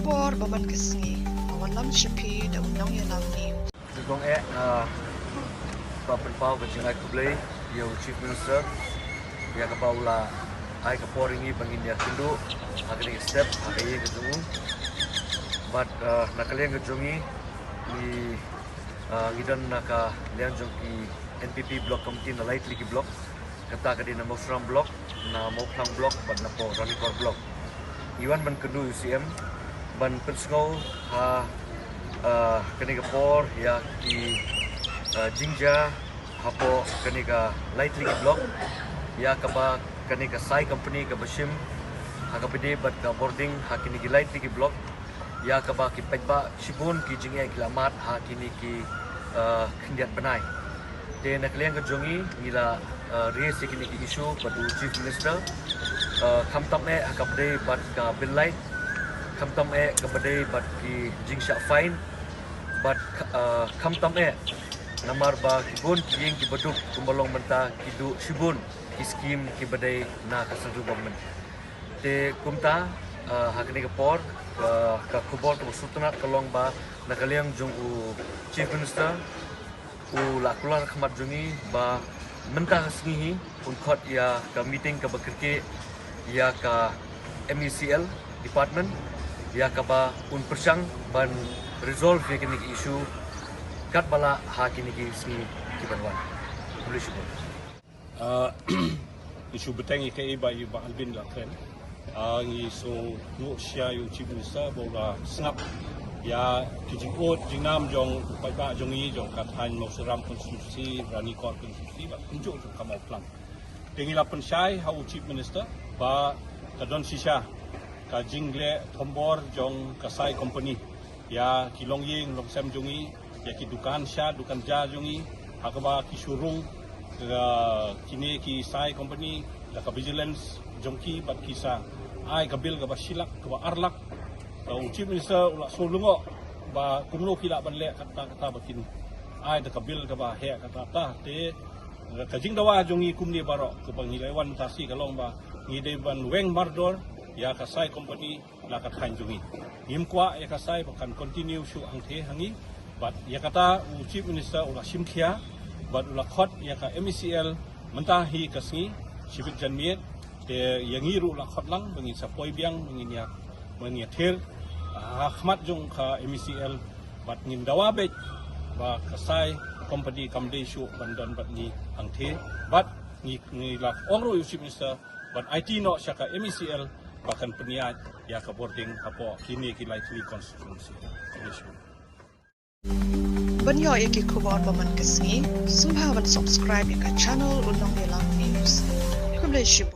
kapor baman kesngi awan lam shipi da unang yalam ni Zugong Papenpau Bajingai Kublai Yo Chief Minister Ya Kapaula Ai Kapor ini bangin ya tundu Agak step Agak ke jungu But nakalian ke jungi Ni Ngidan naka lian jongki NPP Block Committee na light ligi block Kata kadi na Mosram Block Na Moplang Block But na po Ranikor Block Iwan ban kendu UCM ban pensengau ha kani kapor ya ki jingja hapo kani ka lightly block ya kaba kani ka sai company ka bashim ha ka pede bat ka boarding ha kini ki lightly block ya kaba ki pajba shibun ki jingya kilamat ha kini ki khindiat banai te naklian ka jongi nila raise kini ki issue padu chief minister khamtam e ha ka pede bat ka bill light khamtam e kabadai bat ki jingsha fine bat khamtam e namar ba kibun kiyeng ki baduk kumbalong menta kidu shibun ki scheme ki badai na kasandu government te kumta hakni ka por ka kubor to sutna kalong ba nakaliang jung u chief minister u lakular khmat jungi ba menta sngihi unkhot ya ka meeting ka bakirke ya ka MECL department ya kaba un persang ban resolve ye kini issue kat bala ha kini ki sni kibanwan boleh syukur isu beteng ke ba albin la kren ngi so nu sia yu chibusa bola snap ya kijing ot jingnam jong pai ba jong yi jong kat han mo seram konstitusi rani kor konstitusi ba kunjuk jong kamau plan tengila pensai ha chief minister ba kadon sisa ka jingle thombor jong kasai company ya kilong ying long sam jongi ya ki dukan sha dukan ja jongi hakaba ki showroom kini ki sai company da ka vigilance jongki bat kisa ai ka bil ka basilak ka ba arlak chief minister ula solungo ba kumlo kila banle kata bakin ai da ka bil ka ba he kata ta te ka jing dawa jongi kumni baro ka bangilaiwan tasi kalong ba ngide ban weng mardor ya kasai company lakat hanjungi nimkwa ya kasai bahkan continue shu angthe hangi but ya kata chief minister ula simkhia but ula khot ya ka MECL mentahi kasngi sibik janmiet te yangi ru ula khot lang bangin sapoi biang bangin ya ther ahmad jong ka MECL but ngin dawa bet ba kasai company kamde shu bandan bat ni angthe but ni la ongro chief minister but IT no syaka MECL bahkan peniat ya ke boarding hapo kini ki likely constituency issue banyo iki kubon baman kesngi subha ban subscribe ka channel unang yalam news kublai shibu